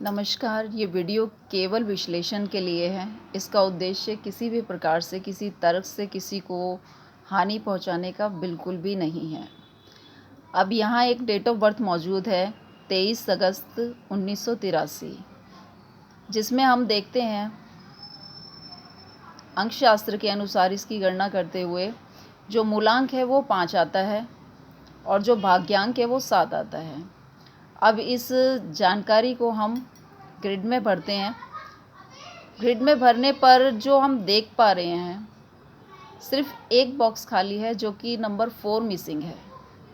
नमस्कार। ये वीडियो केवल विश्लेषण के लिए है। इसका उद्देश्य किसी भी प्रकार से किसी तर्क से किसी को हानि पहुंचाने का बिल्कुल भी नहीं है। अब यहाँ एक डेट ऑफ बर्थ मौजूद है 23 अगस्त 1983, जिसमें हम देखते हैं अंकशास्त्र के अनुसार इसकी गणना करते हुए जो मूलांक है वो 5 आता है और जो भाग्यांक है वो 7 आता है। अब इस जानकारी को हम ग्रिड में भरते हैं। ग्रिड में भरने पर जो हम देख पा रहे हैं सिर्फ एक बॉक्स खाली है, जो कि नंबर 4 मिसिंग है।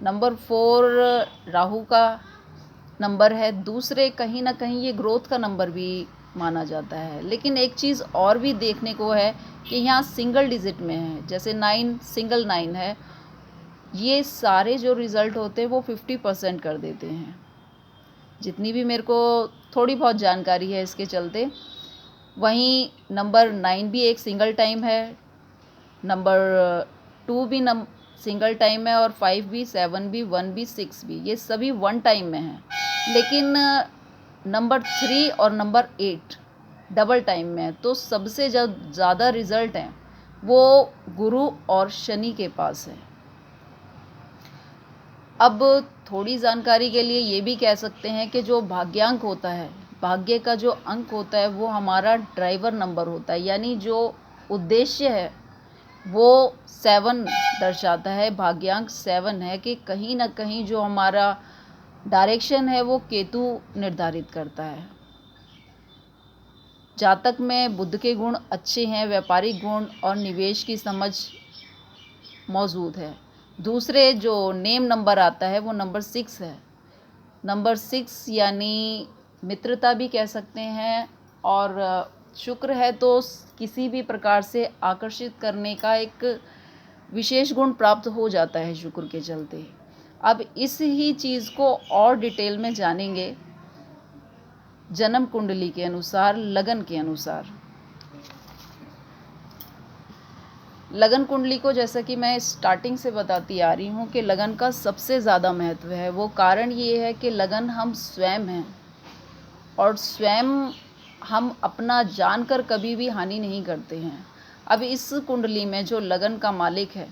नंबर 4 राहु का नंबर है। दूसरे कहीं ना कहीं ये ग्रोथ का नंबर भी माना जाता है। लेकिन एक चीज़ और भी देखने को है कि यहाँ सिंगल डिजिट में है, जैसे 9 सिंगल 9 है। ये सारे जो रिज़ल्ट होते हैं वो 50% कर देते हैं। जितनी भी मेरे को थोड़ी बहुत जानकारी है इसके चलते। वहीं नंबर 9 भी एक सिंगल टाइम है, नंबर 2 भी सिंगल टाइम है, और 5 भी, 7 भी, 1 भी, 6 भी, ये सभी 1 टाइम में हैं। लेकिन नंबर 3 और नंबर 8 डबल टाइम में है। तो सबसे ज़्यादा रिज़ल्ट हैं वो गुरु और शनि के पास है। अब थोड़ी जानकारी के लिए ये भी कह सकते हैं कि जो भाग्यांक होता है, भाग्य का जो अंक होता है, वो हमारा ड्राइवर नंबर होता है। यानी जो उद्देश्य है वो 7 दर्शाता है। भाग्यांक 7 है कि कहीं ना कहीं जो हमारा डायरेक्शन है वो केतु निर्धारित करता है। जातक में बुध के गुण अच्छे हैं, व्यापारिक गुण और निवेश की समझ मौजूद है। दूसरे जो नेम नंबर आता है वो नंबर 6 है। नंबर 6 यानी मित्रता भी कह सकते हैं, और शुक्र है तो किसी भी प्रकार से आकर्षित करने का एक विशेष गुण प्राप्त हो जाता है शुक्र के चलते। अब इस ही चीज़ को और डिटेल में जानेंगे जन्म कुंडली के अनुसार, लगन के अनुसार। लगन कुंडली को जैसा कि मैं स्टार्टिंग से बताती आ रही हूँ कि लगन का सबसे ज़्यादा महत्व है। वो कारण ये है कि लगन हम स्वयं हैं, और स्वयं हम अपना जानकर कभी भी हानि नहीं करते हैं। अब इस कुंडली में जो लगन का मालिक है,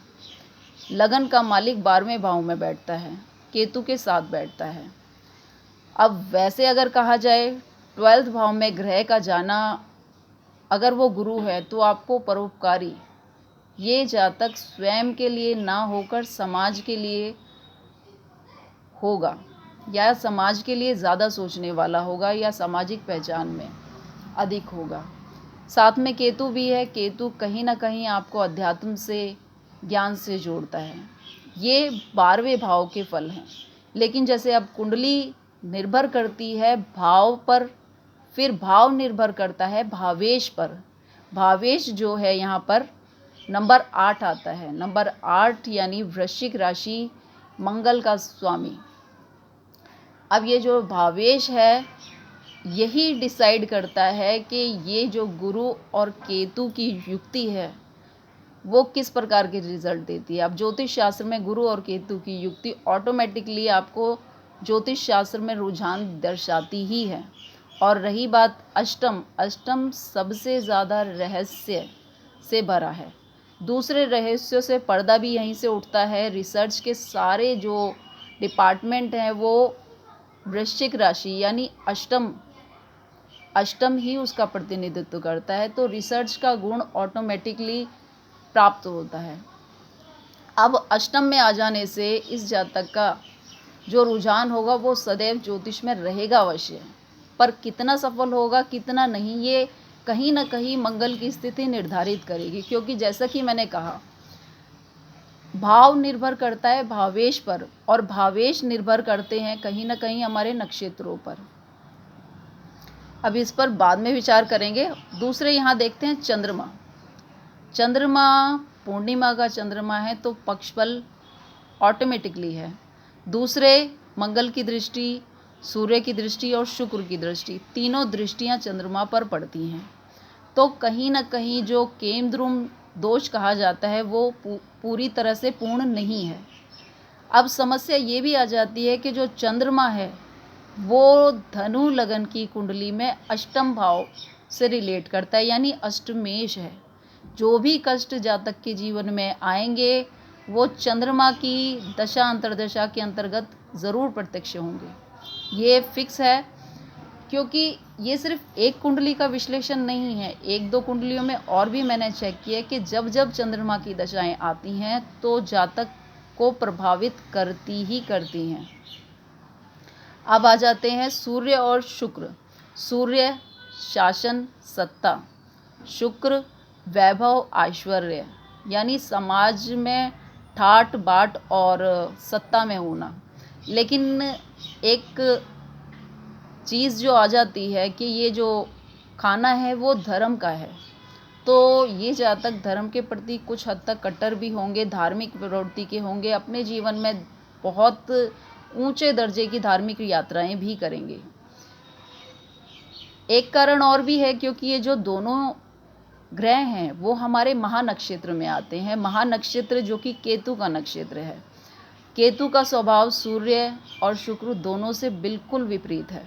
लगन का मालिक 12वें भाव में बैठता है, केतु के साथ बैठता है। अब वैसे अगर कहा जाए 12th भाव में ग्रह का जाना, अगर वो गुरु है तो आपको परोपकारी, ये जातक स्वयं के लिए ना होकर समाज के लिए होगा, या समाज के लिए ज़्यादा सोचने वाला होगा, या सामाजिक पहचान में अधिक होगा। साथ में केतु भी है। केतु कहीं ना कहीं आपको अध्यात्म से, ज्ञान से जोड़ता है। ये 12वें भाव के फल हैं। लेकिन जैसे अब कुंडली निर्भर करती है भाव पर, फिर भाव निर्भर करता है भावेश पर। भावेश जो है यहाँ पर नंबर 8 आता है। नंबर 8 यानी वृश्चिक राशि, मंगल का स्वामी। अब ये जो भावेश है यही डिसाइड करता है कि ये जो गुरु और केतु की युक्ति है वो किस प्रकार के रिजल्ट देती है। अब ज्योतिष शास्त्र में गुरु और केतु की युक्ति ऑटोमेटिकली आपको ज्योतिष शास्त्र में रुझान दर्शाती ही है। और रही बात अष्टम, अष्टम सबसे ज़्यादा रहस्य से भरा है। दूसरे रहस्यों से पर्दा भी यहीं से उठता है। रिसर्च के सारे जो डिपार्टमेंट हैं वो वृश्चिक राशि यानी अष्टम ही उसका प्रतिनिधित्व करता है। तो रिसर्च का गुण ऑटोमेटिकली प्राप्त होता है। अब अष्टम में आ जाने से इस जातक का जो रुझान होगा वो सदैव ज्योतिष में रहेगा अवश्य, पर कितना सफल होगा कितना नहीं, ये कहीं ना कहीं मंगल की स्थिति निर्धारित करेगी। क्योंकि जैसा कि मैंने कहा, भाव निर्भर करता है भावेश पर, और भावेश निर्भर करते हैं कहीं ना कहीं हमारे नक्षत्रों पर। अब इस पर बाद में विचार करेंगे। दूसरे यहाँ देखते हैं चंद्रमा। चंद्रमा पूर्णिमा का चंद्रमा है तो पक्षबल ऑटोमेटिकली है। दूसरे मंगल की दृष्टि, सूर्य की दृष्टि और शुक्र की दृष्टि, तीनों दृष्टियां चंद्रमा पर पड़ती हैं। तो कहीं ना कहीं जो केमद्रुम दोष कहा जाता है वो पूरी तरह से पूर्ण नहीं है। अब समस्या ये भी आ जाती है कि जो चंद्रमा है वो धनु लगन की कुंडली में अष्टम भाव से रिलेट करता है, यानी अष्टमेश है। जो भी कष्ट जातक के जीवन में आएंगे वो चंद्रमा की दशा अंतर्दशा के अंतर्गत ज़रूर प्रत्यक्ष होंगे। ये फिक्स है, क्योंकि ये सिर्फ एक कुंडली का विश्लेषण नहीं है, एक दो कुंडलियों में और भी मैंने चेक किया कि जब जब चंद्रमा की दशाएं आती हैं तो जातक को प्रभावित करती ही करती हैं। अब आ जाते हैं सूर्य और शुक्र। सूर्य शासन सत्ता, शुक्र वैभव ऐश्वर्य, यानी समाज में ठाट बाट और सत्ता में होना। लेकिन एक चीज़ जो आ जाती है कि ये जो खाना है वो धर्म का है, तो ये जातक धर्म के प्रति कुछ हद तक कट्टर भी होंगे, धार्मिक प्रवृत्ति के होंगे, अपने जीवन में बहुत ऊंचे दर्जे की धार्मिक यात्राएं भी करेंगे। एक कारण और भी है, क्योंकि ये जो दोनों ग्रह हैं वो हमारे महानक्षत्र में आते हैं। महानक्षत्र जो कि केतु का नक्षत्र है। केतु का स्वभाव सूर्य और शुक्र दोनों से बिल्कुल विपरीत है।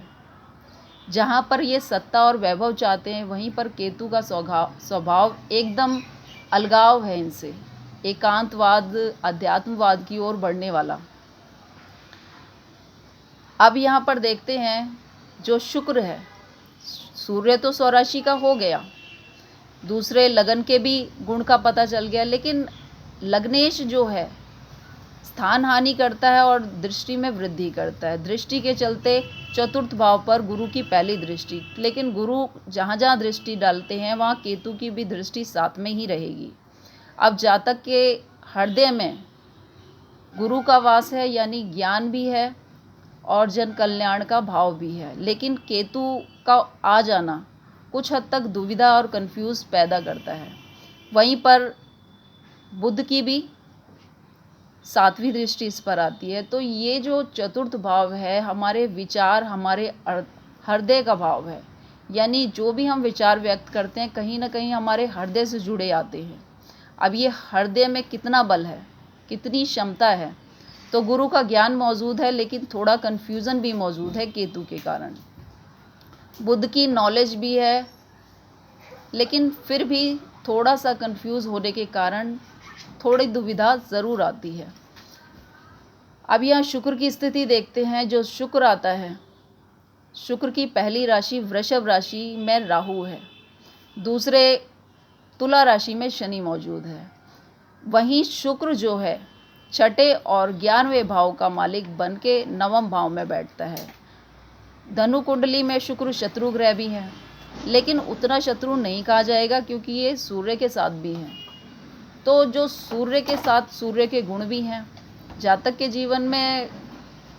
जहाँ पर ये सत्ता और वैभव चाहते हैं वहीं पर केतु का स्वभाव एकदम अलगाव है इनसे, एकांतवाद अध्यात्मवाद की ओर बढ़ने वाला। अब यहाँ पर देखते हैं जो शुक्र है, सूर्य तो स्वराशि का हो गया, दूसरे लगन के भी गुण का पता चल गया, लेकिन लग्नेश जो है स्थान हानि करता है और दृष्टि में वृद्धि करता है। दृष्टि के चलते चतुर्थ भाव पर गुरु की पहली दृष्टि, लेकिन गुरु जहाँ जहाँ दृष्टि डालते हैं वहाँ केतु की भी दृष्टि साथ में ही रहेगी। अब जातक के हृदय में गुरु का वास है, यानी ज्ञान भी है और जन कल्याण का भाव भी है, लेकिन केतु का आ जाना कुछ हद तक दुविधा और कंफ्यूज पैदा करता है। वहीं पर बुध की भी सातवीं दृष्टि इस पर आती है। तो ये जो चतुर्थ भाव है हमारे विचार, हमारे हृदय का भाव है, यानी जो भी हम विचार व्यक्त करते हैं कहीं ना कहीं हमारे हृदय से जुड़े आते हैं। अब ये हृदय में कितना बल है, कितनी क्षमता है, तो गुरु का ज्ञान मौजूद है, लेकिन थोड़ा कन्फ्यूज़न भी मौजूद है केतु के कारण। बुध की नॉलेज भी है, लेकिन फिर भी थोड़ा सा कंफ्यूज होने के कारण थोड़ी दुविधा ज़रूर आती है। अब यहाँ शुक्र की स्थिति देखते हैं। जो शुक्र आता है, शुक्र की पहली राशि वृषभ राशि में राहु है, दूसरे तुला राशि में शनि मौजूद है। वहीं शुक्र जो है छठे और 11वें भाव का मालिक बन के नवम भाव में बैठता है। धनु कुंडली में शुक्र शत्रु ग्रह भी है, लेकिन उतना शत्रु नहीं कहा जाएगा क्योंकि ये सूर्य के साथ भी है। तो जो सूर्य के साथ सूर्य के गुण भी हैं, जातक के जीवन में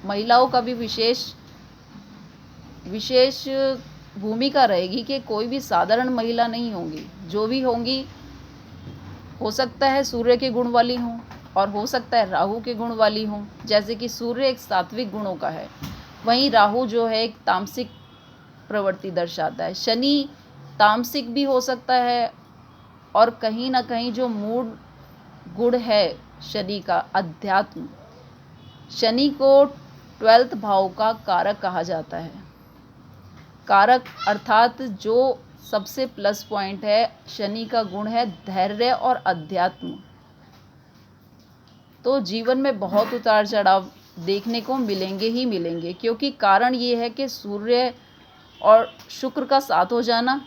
महिलाओं का भी विशेष भूमिका रहेगी कि कोई भी साधारण महिला नहीं होंगी। जो भी होंगी हो सकता है सूर्य के गुण वाली हों और हो सकता है राहु के गुण वाली हों। जैसे कि सूर्य एक सात्विक गुणों का है, वहीं राहु जो है एक तामसिक प्रवृत्ति दर्शाता है। शनि तामसिक भी हो सकता है और कहीं ना कहीं जो मूड गुण है शनि का अध्यात्म, शनि को 12th भाव का कारक कहा जाता है। कारक अर्थात जो सबसे प्लस पॉइंट है शनि का गुण है धैर्य और अध्यात्म। तो जीवन में बहुत उतार चढ़ाव देखने को मिलेंगे ही मिलेंगे, क्योंकि कारण ये है कि सूर्य और शुक्र का साथ हो जाना,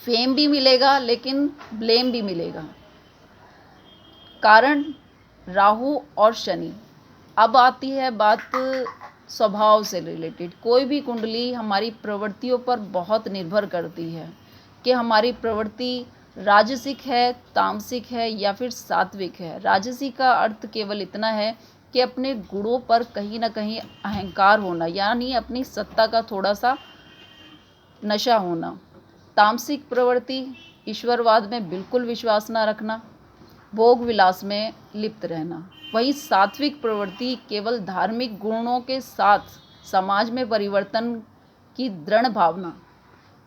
फेम भी मिलेगा लेकिन ब्लेम भी मिलेगा। कारण राहु और शनि। अब आती है बात स्वभाव से रिलेटेड। कोई भी कुंडली हमारी प्रवृत्तियों पर बहुत निर्भर करती है कि हमारी प्रवृत्ति राजसिक है, तामसिक है या फिर सात्विक है। राजसिक का अर्थ केवल इतना है कि अपने गुणों पर कहीं ना कहीं अहंकार होना, यानी अपनी सत्ता का थोड़ा सा नशा होना। तामसिक प्रवृत्ति ईश्वरवाद में बिल्कुल विश्वास ना रखना, भोग विलास में लिप्त रहना। वहीं सात्विक प्रवृत्ति केवल धार्मिक गुणों के साथ समाज में परिवर्तन की दृढ़ भावना,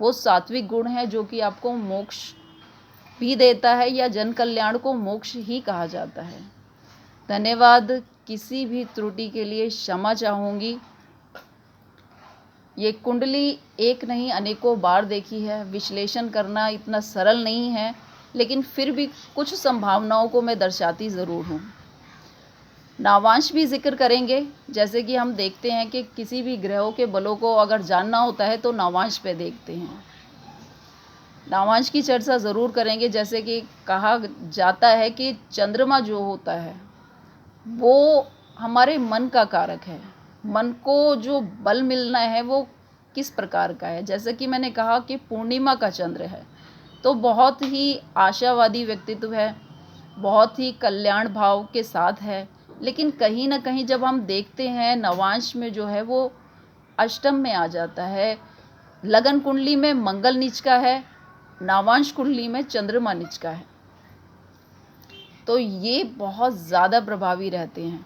वो सात्विक गुण है जो कि आपको मोक्ष भी देता है या जन कल्याण को मोक्ष ही कहा जाता है। धन्यवाद। किसी भी त्रुटि के लिए क्षमा चाहूँगी। ये कुंडली एक नहीं अनेकों बार देखी है, विश्लेषण करना इतना सरल नहीं है, लेकिन फिर भी कुछ संभावनाओं को मैं दर्शाती ज़रूर हूँ। नावांश भी जिक्र करेंगे, जैसे कि हम देखते हैं कि किसी भी ग्रहों के बलों को अगर जानना होता है तो नावांश पे देखते हैं। नावांश की चर्चा ज़रूर करेंगे। जैसे कि कहा जाता है कि चंद्रमा जो होता है वो हमारे मन का कारक है। मन को जो बल मिलना है वो किस प्रकार का है। जैसे कि मैंने कहा कि पूर्णिमा का चंद्र है तो बहुत ही आशावादी व्यक्तित्व है, बहुत ही कल्याण भाव के साथ है, लेकिन कहीं ना कहीं जब हम देखते हैं नवांश में जो है वो अष्टम में आ जाता है। लगन कुंडली में मंगल नीच का है, नावांश कुंडली में चंद्रमा नीच का है, तो ये बहुत ज़्यादा प्रभावी रहते हैं।